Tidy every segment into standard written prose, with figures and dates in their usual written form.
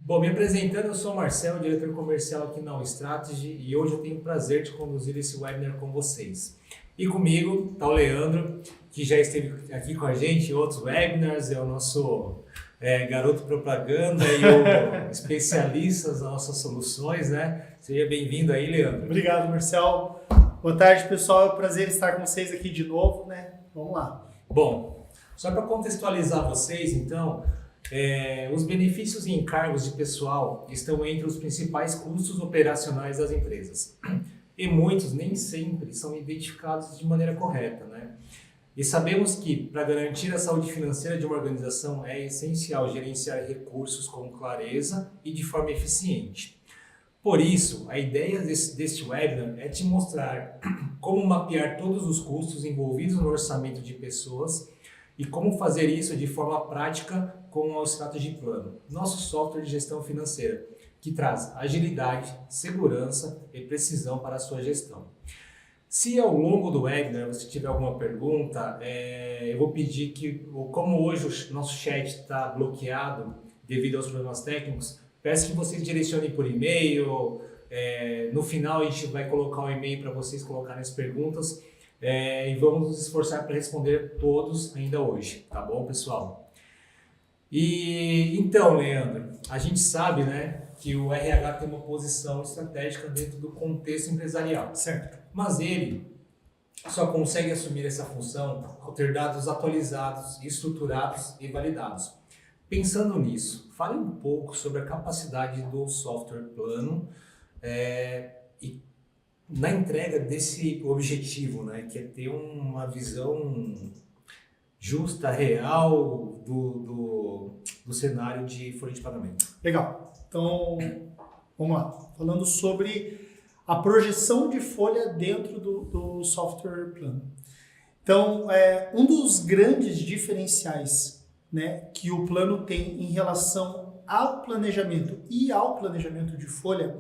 Bom, me apresentando, eu sou o Marcel, diretor comercial aqui na Strategy, e hoje eu tenho o prazer de conduzir esse webinar com vocês. E comigo está o Leandro, que já esteve aqui com a gente em outros webinars, é o nosso garoto propaganda e o especialista das nossas soluções, né? Seja bem-vindo aí, Leandro. Obrigado, Marcel. Boa tarde, pessoal. É um prazer estar com vocês aqui de novo, né? Vamos lá. Bom, só para contextualizar vocês, então, os benefícios e encargos de pessoal estão entre os principais custos operacionais das empresas. E muitos nem sempre são identificados de maneira correta, né? E sabemos que, para garantir a saúde financeira de uma organização, é essencial gerenciar recursos com clareza e de forma eficiente. Por isso, a ideia deste webinar é te mostrar como mapear todos os custos envolvidos no orçamento de pessoas e como fazer isso de forma prática com o Strategy Plano, nosso software de gestão financeira, que traz agilidade, segurança e precisão para a sua gestão. Se ao longo do webinar você tiver alguma pergunta, eu vou pedir que, como hoje o nosso chat está bloqueado devido aos problemas técnicos, peço que vocês direcionem por e-mail. No final a gente vai colocar o e-mail para vocês colocarem as perguntas e vamos nos esforçar para responder todos ainda hoje, tá bom, pessoal? E então, Leandro, a gente sabe, né, que o RH tem uma posição estratégica dentro do contexto empresarial. Certo. Mas ele só consegue assumir essa função ao ter dados atualizados, estruturados e validados. Pensando nisso, fale um pouco sobre a capacidade do software plano e na entrega desse objetivo, né, que é ter uma visão justa, real do cenário de folha de pagamento. Legal. Então, vamos lá. Falando sobre a projeção de folha dentro do software plano. Então, um dos grandes diferenciais, né, que o plano tem em relação ao planejamento e ao planejamento de folha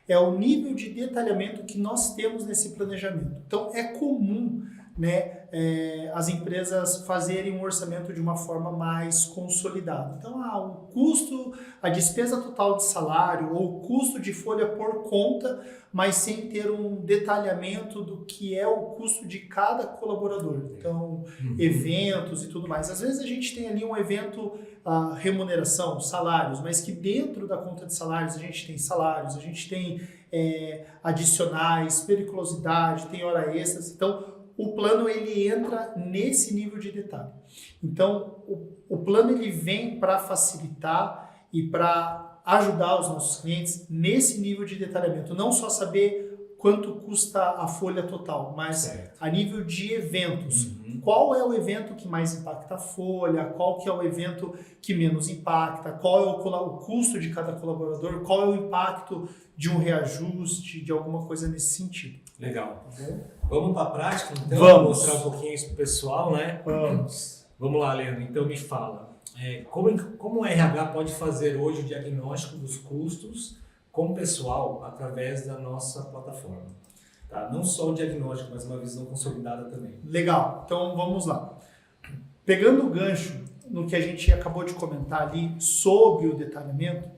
é o nível de detalhamento que nós temos nesse planejamento. Então, é comum, né, as empresas fazerem um orçamento de uma forma mais consolidada. Então, o custo, a despesa total de salário ou o custo de folha por conta, mas sem ter um detalhamento do que é o custo de cada colaborador. Então, eventos e tudo mais. Às vezes a gente tem ali um evento, remuneração, salários, mas que dentro da conta de salários a gente tem salários, a gente tem adicionais, periculosidade, tem hora extras. Então, o plano ele entra nesse nível de detalhe. Então, o plano ele vem para facilitar e para ajudar os nossos clientes nesse nível de detalhamento. Não só saber quanto custa a folha total, mas a nível de eventos. Qual é o evento que mais impacta a folha? Qual que é o evento que menos impacta? Qual é o custo de cada colaborador? Qual é o impacto de um reajuste, de alguma coisa nesse sentido? Legal. Vamos para a prática, então? Vamos. Mostrar um pouquinho isso para o pessoal, né? Vamos. Vamos lá, Leandro. Então, me fala. Como o RH pode fazer hoje o diagnóstico dos custos com o pessoal através da nossa plataforma? Tá? Não só o diagnóstico, mas uma visão consolidada também. Legal. Então, vamos lá. Pegando o gancho no que a gente acabou de comentar ali sobre o detalhamento,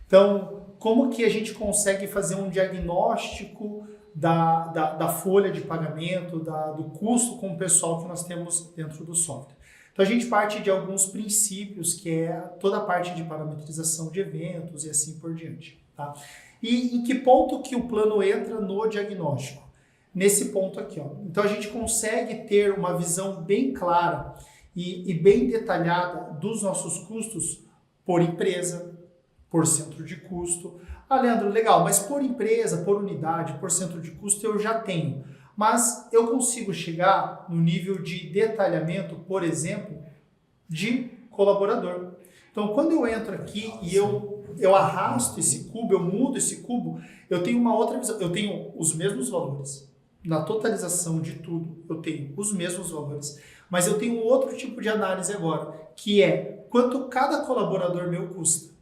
então, como que a gente consegue fazer um diagnóstico da folha de pagamento, do custo com o pessoal que nós temos dentro do software? Então, a gente parte de alguns princípios, que é toda a parte de parametrização de eventos e assim por diante. Tá? E em que ponto que o plano entra no diagnóstico? Nesse ponto aqui. Ó. Então, a gente consegue ter uma visão bem clara e bem detalhada dos nossos custos por empresa, por centro de custo. Leandro, legal, mas por empresa, por unidade, por centro de custo eu já tenho. Mas eu consigo chegar no nível de detalhamento, por exemplo, de colaborador. Então, quando eu entro aqui e eu arrasto esse cubo, eu mudo esse cubo, eu tenho uma outra visão. Eu tenho os mesmos valores. Na totalização de tudo, eu tenho os mesmos valores. Mas eu tenho outro tipo de análise agora, que é quanto cada colaborador meu custa.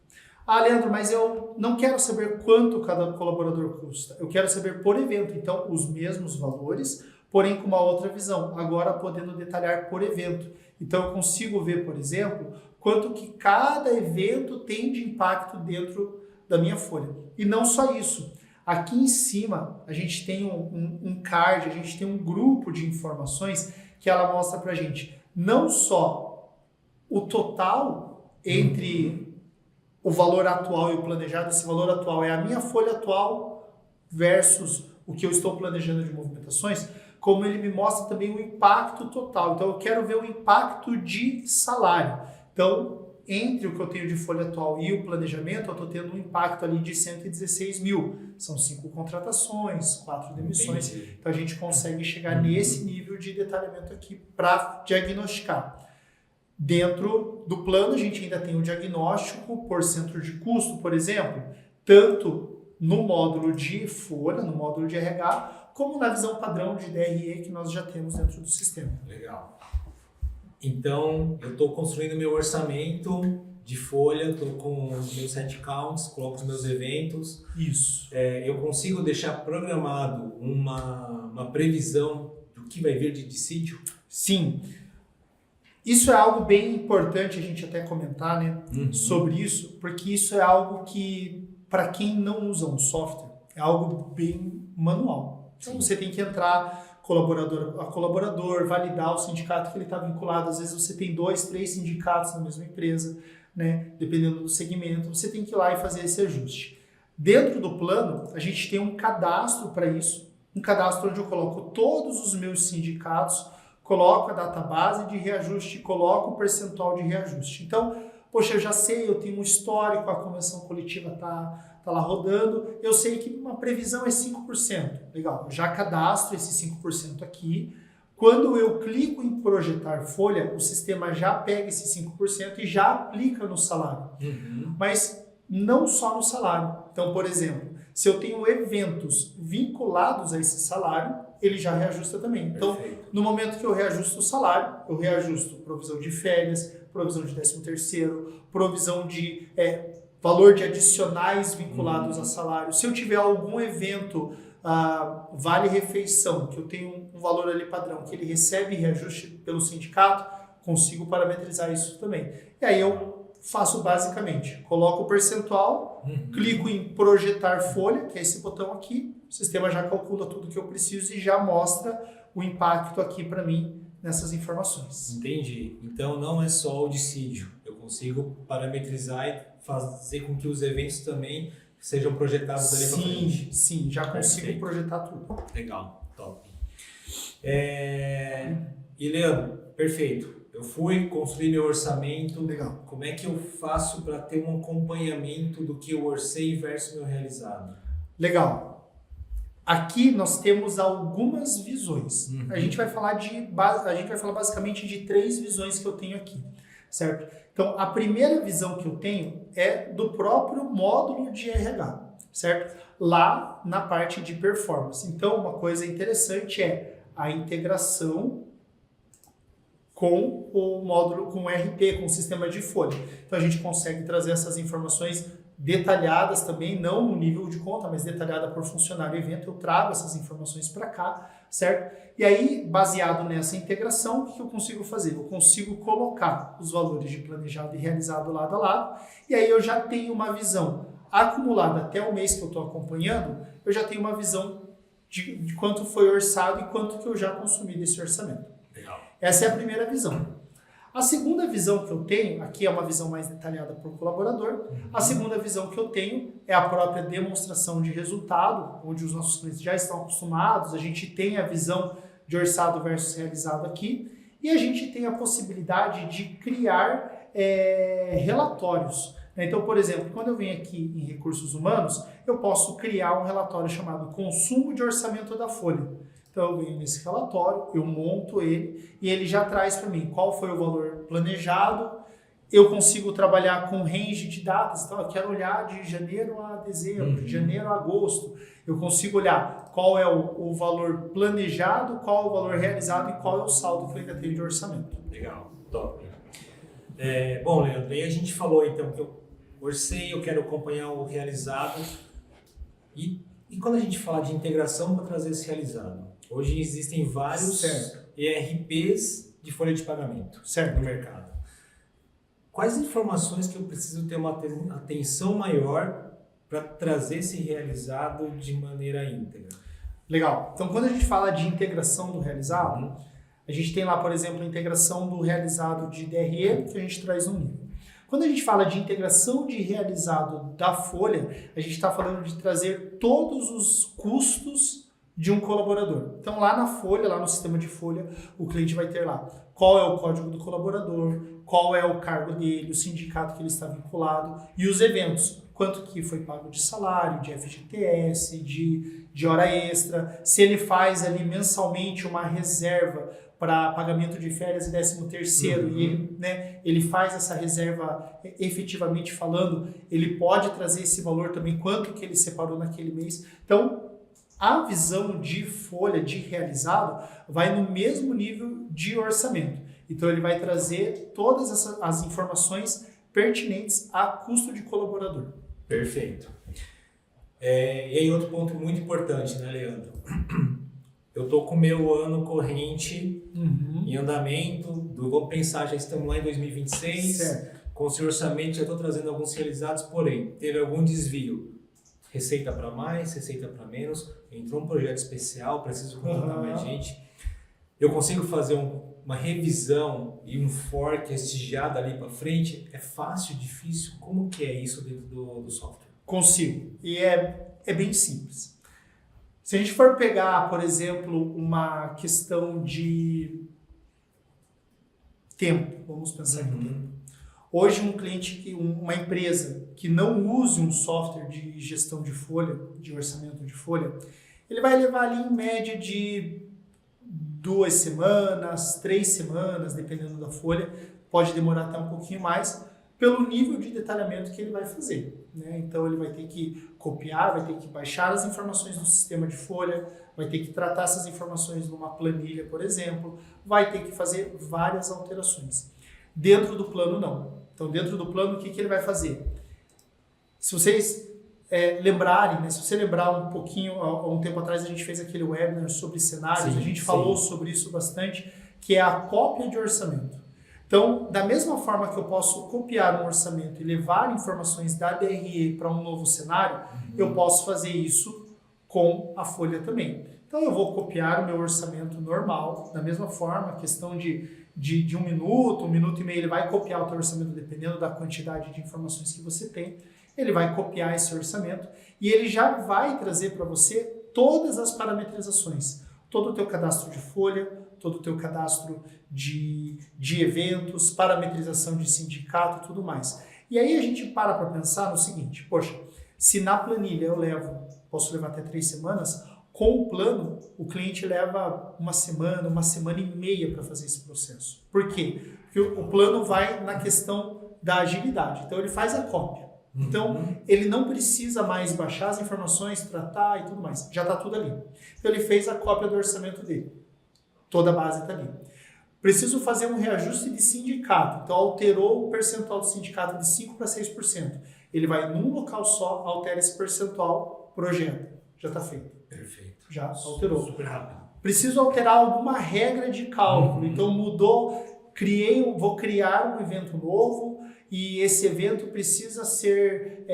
Leandro, mas eu não quero saber quanto cada colaborador custa. Eu quero saber por evento. Então, os mesmos valores, porém com uma outra visão. Agora, podendo detalhar por evento. Então, eu consigo ver, por exemplo, quanto que cada evento tem de impacto dentro da minha folha. E não só isso. Aqui em cima, a gente tem um card, a gente tem um grupo de informações que ela mostra para a gente não só o total entre o valor atual e o planejado. Esse valor atual é a minha folha atual versus o que eu estou planejando de movimentações, como ele me mostra também o impacto total. Então, eu quero ver o impacto de salário. Então, entre o que eu tenho de folha atual e o planejamento, eu estou tendo um impacto ali de 116 mil. São 5 contratações, 4 demissões. Entendi. Então, a gente consegue chegar nesse nível de detalhamento aqui para diagnosticar. Dentro do plano, a gente ainda tem o diagnóstico por centro de custo, por exemplo, tanto no módulo de folha, no módulo de RH, como na visão padrão de DRE que nós já temos dentro do sistema. Legal. Então, eu estou construindo meu orçamento de folha, estou com os meus headcounts, coloco os meus eventos. Isso. Eu consigo deixar programado uma previsão do que vai vir de dissídio? Sim. Isso é algo bem importante a gente até comentar, né, sobre isso, porque isso é algo que, para quem não usa um software, é algo bem manual. Então, você tem que entrar colaborador a colaborador, validar o sindicato que ele está vinculado. Às vezes você tem 2, 3 sindicatos na mesma empresa, né? Dependendo do segmento, você tem que ir lá e fazer esse ajuste. Dentro do plano, a gente tem um cadastro para isso, um cadastro onde eu coloco todos os meus sindicatos, coloco a database de reajuste, coloco o percentual de reajuste. Então, poxa, eu já sei, eu tenho um histórico, a convenção coletiva está lá rodando, eu sei que uma previsão é 5%. Legal, eu já cadastro esse 5% aqui. Quando eu clico em projetar folha, o sistema já pega esse 5% e já aplica no salário. Mas não só no salário. Então, por exemplo, se eu tenho eventos vinculados a esse salário, ele já reajusta também. Então, no momento que eu reajusto o salário, eu reajusto provisão de férias, provisão de 13º, provisão de valor de adicionais vinculados a salário. Se eu tiver algum evento, vale refeição, que eu tenho um valor ali padrão, que ele recebe reajuste pelo sindicato, consigo parametrizar isso também. E aí eu faço basicamente, coloco o percentual, clico em projetar folha, que é esse botão aqui, o sistema já calcula tudo que eu preciso e já mostra o impacto aqui para mim nessas informações. Entendi. Então não é só o dissídio, eu consigo parametrizar e fazer com que os eventos também sejam projetados dali para frente. Sim, já consigo projetar tudo. Legal, top. E Leandro, perfeito. Eu fui construir meu orçamento. Legal. Como é que eu faço para ter um acompanhamento do que eu orcei versus meu realizado? Legal. Aqui nós temos algumas visões. A gente vai falar basicamente de 3 visões que eu tenho aqui, certo? Então, a primeira visão que eu tenho é do próprio módulo de RH, certo? Lá na parte de performance. Então, uma coisa interessante é a integração com o módulo, com o RP, com o sistema de folha. Então, a gente consegue trazer essas informações detalhadas também, não no nível de conta, mas detalhada por funcionário e evento. Eu trago essas informações para cá, certo? E aí, baseado nessa integração, o que eu consigo fazer? Eu consigo colocar os valores de planejado e realizado lado a lado, e aí eu já tenho uma visão acumulada até o mês que eu estou acompanhando, eu já tenho uma visão de quanto foi orçado e quanto que eu já consumi desse orçamento. Legal. Essa é a primeira visão. A segunda visão que eu tenho, aqui é uma visão mais detalhada por colaborador, a segunda visão que eu tenho é a própria demonstração de resultado, onde os nossos clientes já estão acostumados, a gente tem a visão de orçado versus realizado aqui, e a gente tem a possibilidade de criar relatórios. Então, por exemplo, quando eu venho aqui em recursos humanos, eu posso criar um relatório chamado consumo de orçamento da folha. Então, eu venho nesse relatório, eu monto ele e ele já traz para mim qual foi o valor planejado. Eu consigo trabalhar com range de datas, então eu quero olhar de janeiro a dezembro, de janeiro a agosto. Eu consigo olhar qual é o valor planejado, qual é o valor realizado e qual é o saldo que eu ainda tenho de orçamento. Legal, top. Bom, Leandro, aí a gente falou então que eu orcei, eu quero acompanhar o realizado. E quando a gente fala de integração para trazer esse realizado? Hoje existem vários ERPs de folha de pagamento no mercado. quais informações que eu preciso ter uma atenção maior para trazer esse realizado de maneira íntegra? Legal. Então, quando a gente fala de integração do realizado, a gente tem lá, por exemplo, a integração do realizado de DRE, que a gente traz no nível. Quando a gente fala de integração de realizado da folha, a gente está falando de trazer todos os custos de um colaborador. Então, lá na folha, lá no sistema de folha, o cliente vai ter lá qual é o código do colaborador, qual é o cargo dele, o sindicato que ele está vinculado e os eventos. Quanto que foi pago de salário, de FGTS, de hora extra, se ele faz ali mensalmente uma reserva para pagamento de férias e 13º, e ele, né, ele faz essa reserva efetivamente falando, ele pode trazer esse valor também, quanto que ele separou naquele mês. Então, a visão de folha, de realizado, vai no mesmo nível de orçamento. Então, ele vai trazer todas as informações pertinentes a custo de colaborador. Perfeito. E aí outro ponto muito importante, né, Leandro? Eu estou com o meu ano corrente em andamento, vou pensar, já estamos lá em 2026, certo. Com esse orçamento já estou trazendo alguns realizados, porém, teve algum desvio. Receita para mais, receita para menos, entrou um projeto especial, preciso contratar mais gente. Eu consigo fazer uma revisão e um fork estigiado ali para frente? É fácil, difícil? Como que é isso dentro do software? Consigo. E é bem simples. Se a gente for pegar, por exemplo, uma questão de tempo, vamos pensar em tempo. Hoje, um cliente, uma empresa que não use um software de gestão de folha, de orçamento de folha, ele vai levar ali em média de 2 semanas, 3 semanas, dependendo da folha, pode demorar até um pouquinho mais, pelo nível de detalhamento que ele vai fazer, né? Então, ele vai ter que copiar, vai ter que baixar as informações do sistema de folha, vai ter que tratar essas informações numa planilha, por exemplo, vai ter que fazer várias alterações. Dentro do plano, não. Então, dentro do plano, o que ele vai fazer? Se vocês lembrarem, né? Se você lembrar um pouquinho, há um tempo atrás a gente fez aquele webinar sobre cenários, sim, a gente falou sobre isso bastante, que é a cópia de orçamento. Então, da mesma forma que eu posso copiar um orçamento e levar informações da DRE para um novo cenário, eu posso fazer isso com a folha também. Então, eu vou copiar o meu orçamento normal, da mesma forma, questão de 1 minuto e meio, ele vai copiar o teu orçamento dependendo da quantidade de informações que você tem, ele vai copiar esse orçamento e ele já vai trazer para você todas as parametrizações, todo o teu cadastro de folha, todo o teu cadastro de eventos, parametrização de sindicato e tudo mais. E aí a gente para pensar no seguinte, poxa, se na planilha eu posso levar até 3 semanas, com o plano, o cliente leva 1 semana, 1 semana e meia para fazer esse processo. Por quê? Porque o plano vai na questão da agilidade. Então, ele faz a cópia. Então, ele não precisa mais baixar as informações, tratar e tudo mais. Já está tudo ali. Então, ele fez a cópia do orçamento dele. Toda a base está ali. Preciso fazer um reajuste de sindicato. Então, alterou o percentual do sindicato de 5% para 6%. Ele vai num local só, altera esse percentual, projeta. Já está feito. Perfeito. Já alterou. Super rápido. Preciso alterar alguma regra de cálculo. Então mudou, vou criar um evento novo e esse evento precisa ser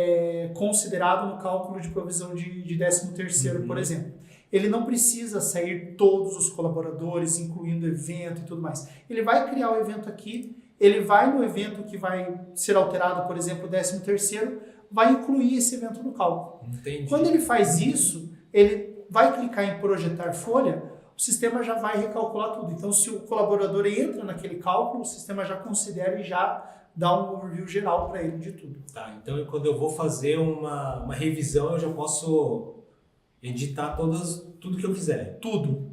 considerado no cálculo de provisão de 13º, por exemplo. Ele não precisa sair todos os colaboradores, incluindo evento e tudo mais. Ele vai criar o evento aqui, ele vai no evento que vai ser alterado, por exemplo, o 13º, vai incluir esse evento no cálculo. Entendi. Quando ele faz isso, ele vai clicar em projetar folha, o sistema já vai recalcular tudo. Então, se o colaborador entra naquele cálculo, o sistema já considera e já dá um overview geral para ele de tudo. Tá, então quando eu vou fazer uma revisão, eu já posso editar tudo que eu quiser. Tudo.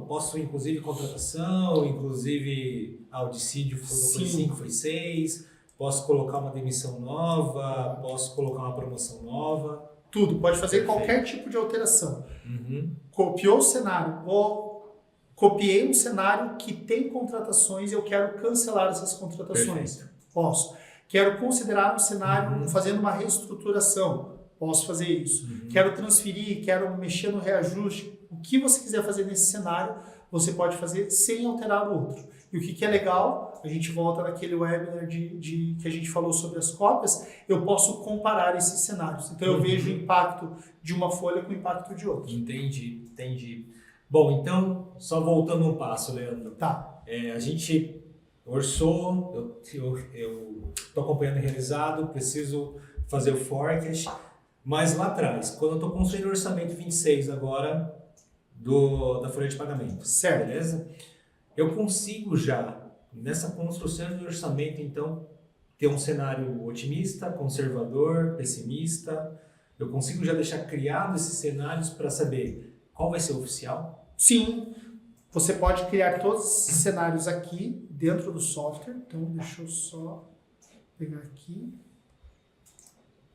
Posso, inclusive, contratação, inclusive o dissídio foi 5, foi 6, posso colocar uma demissão nova, posso colocar uma promoção nova. Tudo, pode fazer qualquer tipo de alteração. Copiou o cenário, copiei um cenário que tem contratações e eu quero cancelar essas contratações. Perfeito. Posso. Quero considerar um cenário fazendo uma reestruturação. Posso fazer isso. Quero transferir, quero mexer no reajuste. O que você quiser fazer nesse cenário, você pode fazer sem alterar o outro. E o que é legal, a gente volta naquele webinar que a gente falou sobre as cópias, eu posso comparar esses cenários. Então eu vejo o impacto de uma folha com o impacto de outra. Entendi. Bom, então, só voltando um passo, Leandro. Tá. A gente orçou, eu estou acompanhando o realizado, preciso fazer o forecast, mas lá atrás, quando eu estou construindo o orçamento 26 agora da folha de pagamento, certo, beleza? Eu consigo já, nessa construção do orçamento, então, ter um cenário otimista, conservador, pessimista. Eu consigo já deixar criado esses cenários para saber qual vai ser o oficial? Sim, você pode criar todos esses cenários aqui dentro do software. Então, deixa eu só pegar aqui.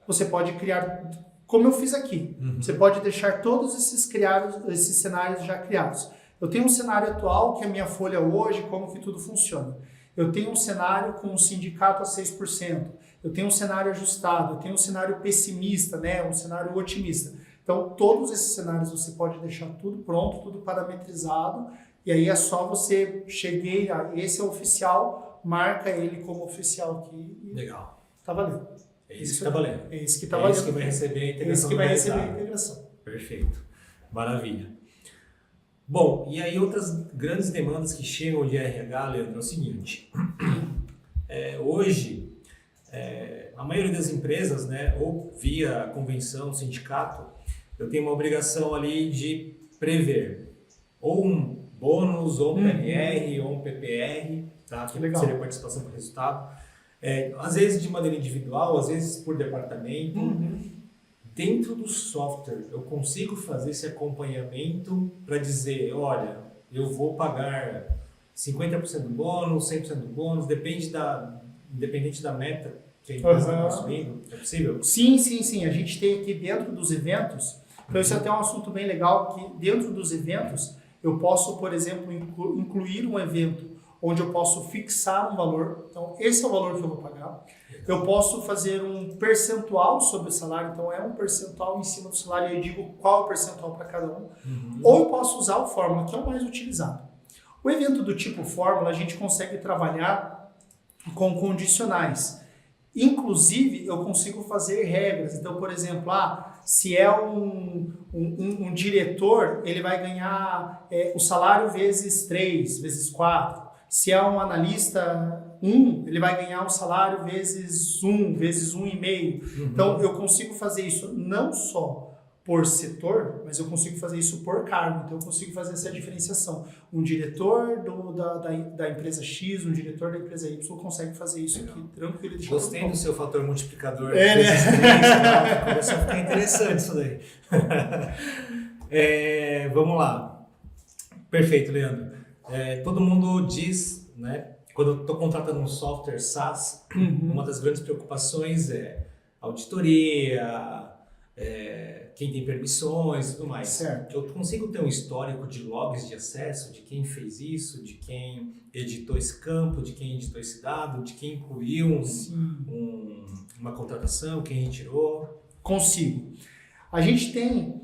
Você pode criar, como eu fiz aqui. Você pode deixar todos esses cenários já criados. Eu tenho um cenário atual, que é a minha folha hoje, como que tudo funciona. Eu tenho um cenário com um sindicato a 6%. Eu tenho um cenário ajustado. Eu tenho um cenário pessimista, né? Um cenário otimista. Então, todos esses cenários você pode deixar tudo pronto, tudo parametrizado. E aí é só você esse é oficial, marca ele como oficial aqui. E legal. Tá valendo. É isso que está valendo. É isso que está valendo. É isso que vai receber a integração. É isso que vai receber a integração. Perfeito. Maravilha. Bom, e aí outras grandes demandas que chegam de RH, Leandro, é o seguinte. Hoje, a maioria das empresas, né, ou via convenção, sindicato, eu tenho uma obrigação ali de prever ou um bônus, ou um PNR, ou um PPR, tá? Que seria participação por resultado. Às vezes de maneira individual, às vezes por departamento. Dentro do software, eu consigo fazer esse acompanhamento para dizer, olha, eu vou pagar 50% do bônus, 100% do bônus, independente da meta que a empresa está construindo. É possível? Sim. A gente tem aqui dentro dos eventos, então isso é até um assunto bem legal, que dentro dos eventos, eu posso, por exemplo, incluir um evento onde eu posso fixar um valor. Então, esse é o valor que eu vou pagar. Eu posso fazer um percentual sobre o salário, então é um percentual em cima do salário e eu digo qual é o percentual para cada um. Ou eu posso usar o Fórmula, que é o mais utilizado. O evento do tipo Fórmula, a gente consegue trabalhar com condicionais. Inclusive, eu consigo fazer regras. Então, por exemplo, se é um diretor, ele vai ganhar o salário vezes 3, vezes 4. Se é um analista 1, ele vai ganhar o salário vezes 1, vezes 1,5. Então, eu consigo fazer isso não só por setor, mas eu consigo fazer isso por cargo. Então, eu consigo fazer essa diferenciação. Um diretor da empresa X, um diretor da empresa Y consegue fazer isso aqui tranquilo. Gostei do seu fator multiplicador. Né? Começou a ficar interessante isso daí. Vamos lá. Perfeito, Leandro. Todo mundo diz, né? Quando eu estou contratando um software SaaS, uma das grandes preocupações é auditoria, quem tem permissões e tudo mais. Certo. Eu consigo ter um histórico de logs de acesso, de quem fez isso, de quem editou esse campo, de quem editou esse dado, de quem incluiu uma contratação, quem retirou? Consigo. A gente tem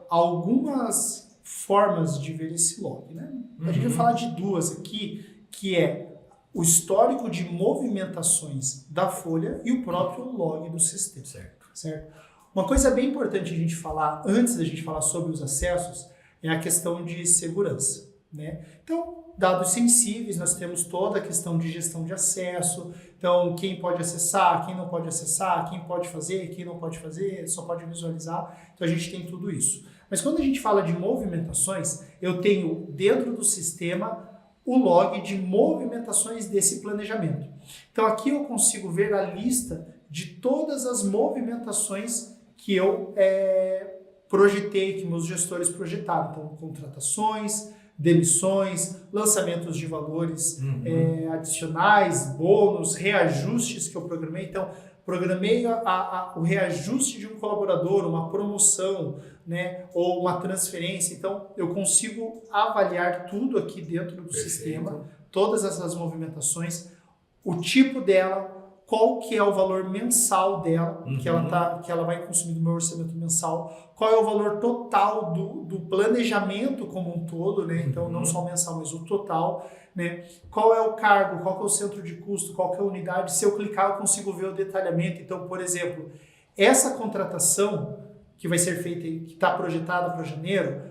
algumas formas de ver esse log, né? A gente vai falar de duas aqui, que é o histórico de movimentações da folha e o próprio log do sistema. Certo? Uma coisa bem importante a gente falar, antes da gente falar sobre os acessos, é a questão de segurança, né? Então, dados sensíveis, nós temos toda a questão de gestão de acesso, então quem pode acessar, quem não pode acessar, quem pode fazer, quem não pode fazer, só pode visualizar, então a gente tem tudo isso. Mas quando a gente fala de movimentações, eu tenho dentro do sistema o log de movimentações desse planejamento. Então aqui eu consigo ver a lista de todas as movimentações que eu projetei, que meus gestores projetaram. Então, contratações, demissões, lançamentos de valores adicionais, bônus, reajustes que eu programei. Então, programei o reajuste de um colaborador, uma promoção, né, ou uma transferência. Então, eu consigo avaliar tudo aqui dentro do sistema, todas essas movimentações, o tipo dela, qual que é o valor mensal dela, que ela vai consumir do meu orçamento mensal, qual é o valor total do planejamento como um todo, né? Então, não só o mensal, mas o total, né? Qual é o cargo, qual que é o centro de custo, qual que é a unidade. Se eu clicar, eu consigo ver o detalhamento. Então, por exemplo, essa contratação que vai ser feita, que está projetada para janeiro,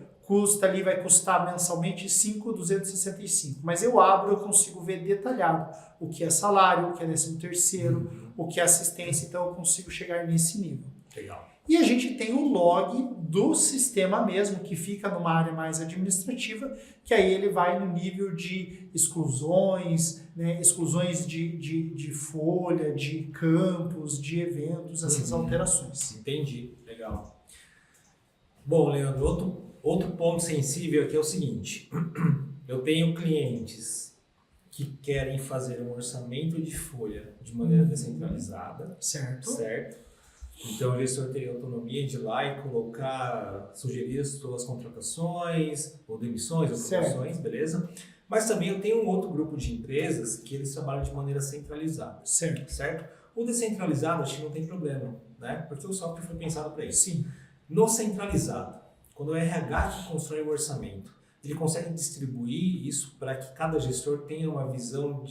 vai custar mensalmente 5.265. Mas eu abro, eu consigo ver detalhado o que é salário, o que é 13º, o que é assistência, então eu consigo chegar nesse nível. Legal. E a gente tem o log do sistema mesmo, que fica numa área mais administrativa, que aí ele vai no nível de exclusões, né, exclusões de folha, de campos, de eventos, essas alterações. Entendi, legal. Bom, Leandro, outro ponto sensível aqui é o seguinte, eu tenho clientes que querem fazer um orçamento de folha de maneira descentralizada, certo? Então o gestor teria autonomia de ir lá e sugerir as suas contratações, ou demissões, ou promoções, beleza? Mas também eu tenho um outro grupo de empresas que eles trabalham de maneira centralizada, certo? O descentralizado acho que não tem problema, né? Porque o software foi pensado para isso. Sim. No centralizado, quando o RH que constrói o orçamento, ele consegue distribuir isso para que cada gestor tenha uma visão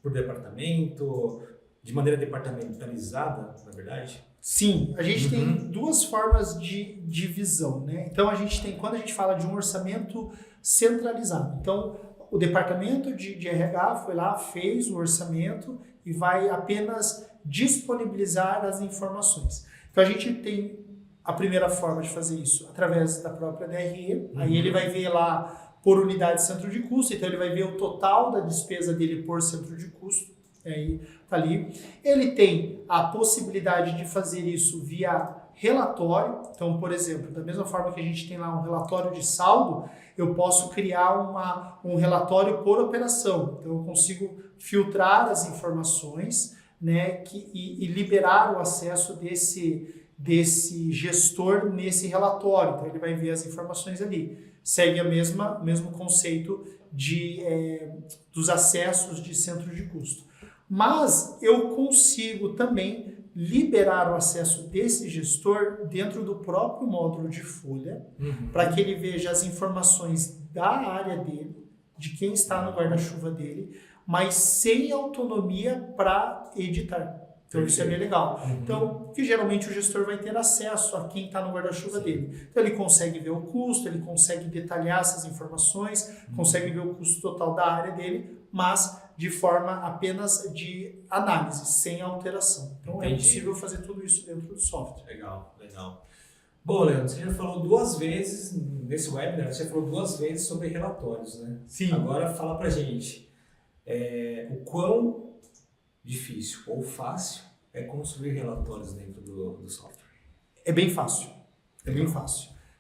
por departamento, de maneira departamentalizada, na verdade? Sim, a gente tem duas formas de divisão, né? Então a gente tem, quando a gente fala de um orçamento centralizado, então o departamento de RH foi lá, fez o orçamento e vai apenas disponibilizar as informações. Então a gente tem a primeira forma de fazer isso através da própria DRE, aí ele vai ver lá por unidade de centro de custo, então ele vai ver o total da despesa dele por centro de custo, aí tá ali. Ele tem a possibilidade de fazer isso via relatório, então, por exemplo, da mesma forma que a gente tem lá um relatório de saldo, eu posso criar um relatório por operação, então eu consigo filtrar as informações, né, e liberar o acesso desse gestor nesse relatório. Então, ele vai ver as informações ali. Segue o mesmo conceito dos acessos de centro de custo. Mas eu consigo também liberar o acesso desse gestor dentro do próprio módulo de folha, para que ele veja as informações da área dele, de quem está no guarda-chuva dele, mas sem autonomia para editar. Então, isso é bem legal. Então, que geralmente o gestor vai ter acesso a quem está no guarda-chuva dele. Então, ele consegue ver o custo, ele consegue detalhar essas informações, consegue ver o custo total da área dele, mas de forma apenas de análise, sem alteração. Então, é possível fazer tudo isso dentro do software. Legal. Bom, Leandro, você já falou 2 vezes, nesse webinar, você falou 2 vezes sobre relatórios, né? Sim. Agora, fala pra gente, o quão difícil ou fácil é construir relatórios dentro do software? É bem fácil.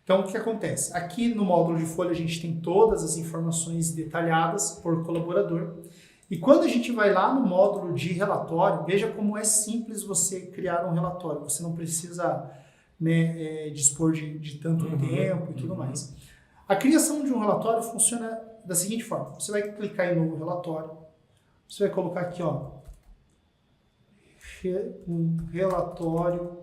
Então, o que acontece? Aqui no módulo de folha a gente tem todas as informações detalhadas por colaborador. E quando a gente vai lá no módulo de relatório, veja como é simples você criar um relatório. Você não precisa, né, dispor de tanto tempo e tudo mais. A criação de um relatório funciona da seguinte forma. Você vai clicar em novo relatório. Você vai colocar aqui, um relatório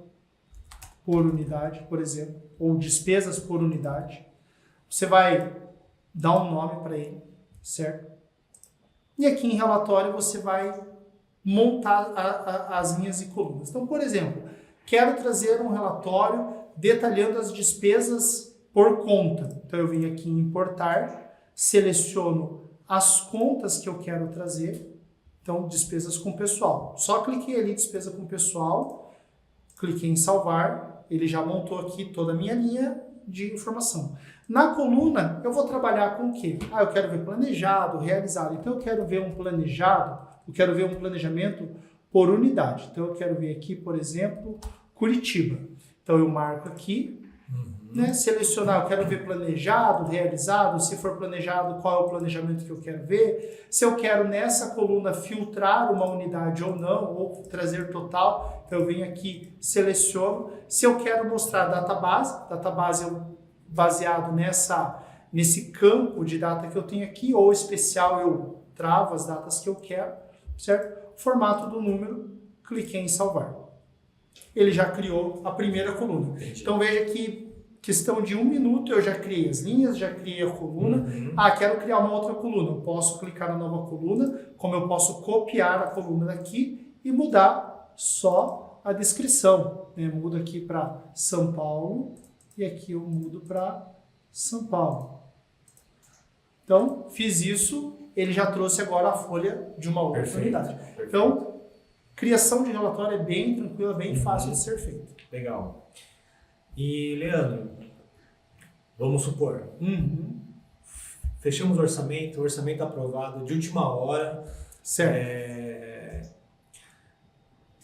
por unidade, por exemplo, ou despesas por unidade. Você vai dar um nome para ele, certo? E aqui em relatório você vai montar as linhas e colunas. Então, por exemplo, quero trazer um relatório detalhando as despesas por conta. Então, eu venho aqui em importar, seleciono as contas que eu quero trazer. Então, despesas com pessoal. Só cliquei ali, despesa com pessoal, cliquei em salvar, ele já montou aqui toda a minha linha de informação. Na coluna, eu vou trabalhar com o quê? Eu quero ver planejado, realizado. Então, eu quero ver um planejamento por unidade. Então, eu quero ver aqui, por exemplo, Curitiba. Então, eu marco aqui, né, selecionar, eu quero ver planejado, realizado, se for planejado, qual é o planejamento que eu quero ver, se eu quero nessa coluna filtrar uma unidade ou não, ou trazer total, então eu venho aqui, seleciono, se eu quero mostrar database eu baseado nesse campo de data que eu tenho aqui, ou especial eu travo as datas que eu quero, certo? O formato do número cliquei em salvar. Ele já criou a primeira coluna. Entendi. Então veja que questão de 1 minuto eu já criei as linhas, já criei a coluna. Quero criar uma outra coluna. Eu posso clicar na nova coluna, como eu posso copiar a coluna daqui e mudar só a descrição. Mudo aqui para São Paulo e aqui eu mudo para São Paulo. Então, fiz isso, ele já trouxe agora a folha de uma outra unidade. Perfeito. Então, criação de relatório é bem tranquila, bem fácil de ser feita. Legal. E, Leandro, vamos supor, fechamos o orçamento aprovado de última hora. Certo.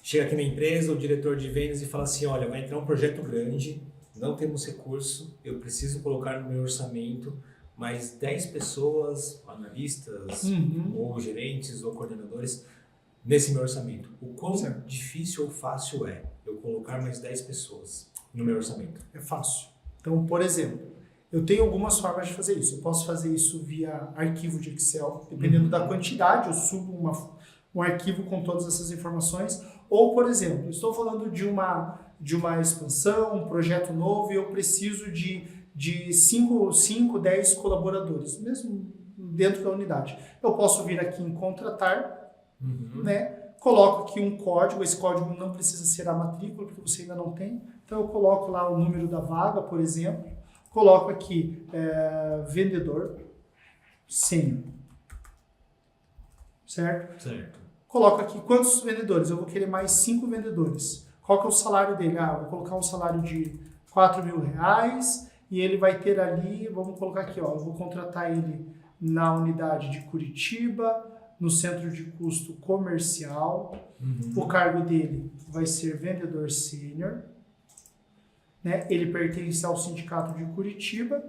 Chega aqui na empresa, o diretor de vendas e fala assim, olha, vai entrar um projeto grande, não temos recurso, eu preciso colocar no meu orçamento mais 10 pessoas, analistas, ou gerentes, ou coordenadores, nesse meu orçamento. O quão difícil ou fácil é eu colocar mais 10 pessoas no meu orçamento? É fácil. Então, por exemplo, eu tenho algumas formas de fazer isso. Eu posso fazer isso via arquivo de Excel, dependendo da quantidade, eu subo um arquivo com todas essas informações. Ou, por exemplo, estou falando de uma expansão, um projeto novo e eu preciso de 5, 10 colaboradores, mesmo dentro da unidade. Eu posso vir aqui em contratar, coloco aqui um código, esse código não precisa ser a matrícula, porque você ainda não tem. Então eu coloco lá o número da vaga, por exemplo, coloco aqui vendedor sênior, certo? Coloco aqui quantos vendedores, eu vou querer mais 5 vendedores. Qual que é o salário dele? Eu vou colocar um salário de R$4.000 e ele vai ter ali, vamos colocar aqui, eu vou contratar ele na unidade de Curitiba, no centro de custo comercial. O cargo dele vai ser vendedor sênior. Ele pertence ao sindicato de Curitiba.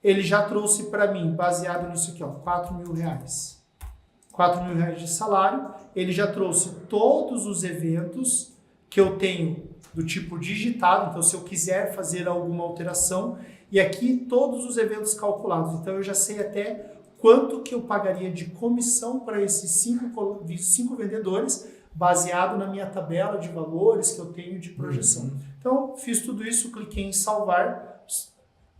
Ele já trouxe para mim, baseado nisso aqui, R$4.000. R$4.000 de salário. Ele já trouxe todos os eventos que eu tenho do tipo digitado. Então, se eu quiser fazer alguma alteração, e aqui todos os eventos calculados. Então, eu já sei até quanto que eu pagaria de comissão para esses 5 vendedores, baseado na minha tabela de valores que eu tenho de projeção. Então, fiz tudo isso, cliquei em salvar,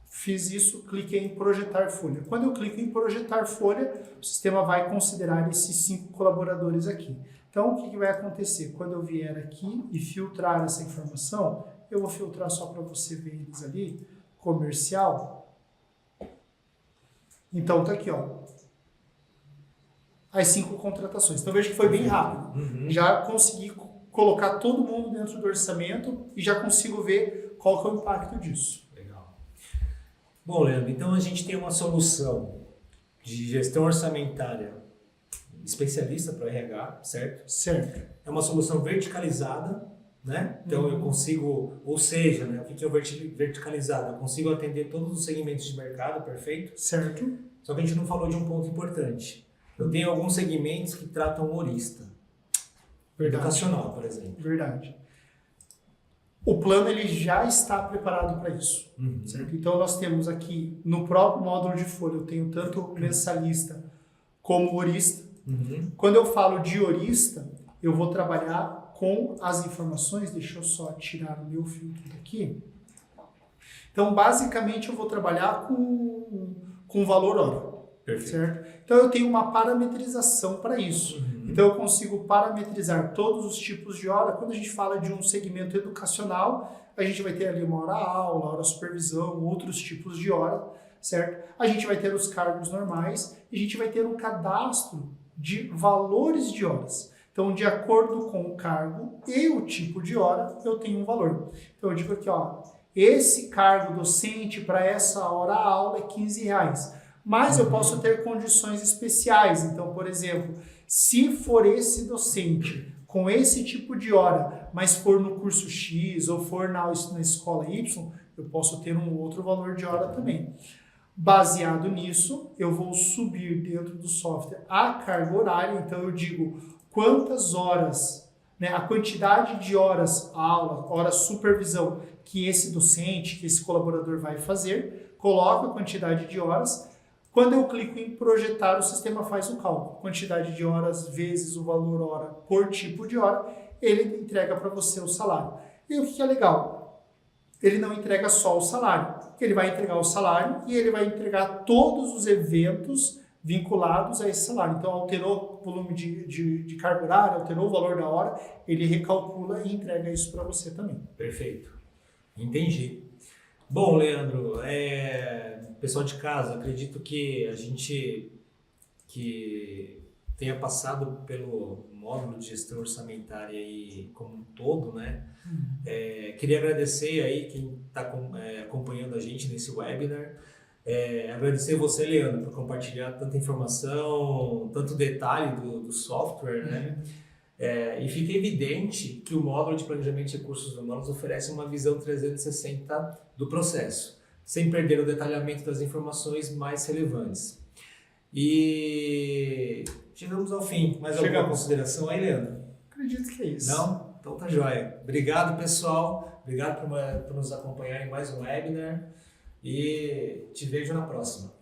fiz isso, cliquei em projetar folha. Quando eu clico em projetar folha, o sistema vai considerar esses 5 colaboradores aqui. Então, o que vai acontecer? Quando eu vier aqui e filtrar essa informação, eu vou filtrar só para você ver eles ali, comercial. Então, tá aqui, as 5 contratações. Então, veja que foi bem rápido. Já consegui colocar todo mundo dentro do orçamento e já consigo ver qual que é o impacto disso. Legal. Bom, Leandro, então a gente tem uma solução de gestão orçamentária especialista para o RH, certo? Certo. É uma solução verticalizada, né? Então eu consigo, ou seja, o que é o verticalizado? Eu consigo atender todos os segmentos de mercado, perfeito? Certo. Só que a gente não falou de um ponto importante. Eu tenho alguns segmentos que tratam humorista. Educacional, por exemplo. Verdade. O plano ele já está preparado para isso. Certo? Então nós temos aqui no próprio módulo de folha, eu tenho tanto mensalista como horista. Quando eu falo de horista, eu vou trabalhar com as informações, deixa eu só tirar o meu filtro daqui. Então basicamente eu vou trabalhar com valor hora. Perfeito. Certo? Então eu tenho uma parametrização para isso. Então eu consigo parametrizar todos os tipos de hora. Quando a gente fala de um segmento educacional, a gente vai ter ali uma hora aula, hora supervisão, outros tipos de hora, certo? A gente vai ter os cargos normais e a gente vai ter um cadastro de valores de horas. Então, de acordo com o cargo e o tipo de hora, eu tenho um valor. Então eu digo aqui, esse cargo docente para essa hora aula é R$15. Mas eu posso ter condições especiais. Então, por exemplo, se for esse docente com esse tipo de hora, mas for no curso X ou for na escola Y, eu posso ter um outro valor de hora também. Baseado nisso, eu vou subir dentro do software a carga horária. Então, eu digo quantas horas, a quantidade de horas aula, horas supervisão que esse docente, que esse colaborador vai fazer, coloco a quantidade de horas. Quando eu clico em projetar, o sistema faz o cálculo. Quantidade de horas vezes o valor hora por tipo de hora. ele entrega para você o salário. E o que é legal? Ele não entrega só o salário, ele vai entregar o salário e ele vai entregar todos os eventos vinculados a esse salário. Então, alterou o volume de carga horária, alterou o valor da hora, ele recalcula e entrega isso para você também. Perfeito. Entendi. Bom, Leandro, pessoal de casa, acredito que a gente que tenha passado pelo módulo de gestão orçamentária aí como um todo, né? Queria agradecer aí quem está acompanhando a gente nesse webinar. Agradecer você, Leandro, por compartilhar tanta informação, tanto detalhe do software, né? E fica evidente que o módulo de planejamento de recursos humanos oferece uma visão 360 do processo, sem perder o detalhamento das informações mais relevantes. E chegamos ao fim. Mais alguma consideração aí, Leandro? Acredito que é isso. Não? Então tá joia. Obrigado, pessoal. Obrigado por nos acompanhar em mais um webinar. E te vejo na próxima.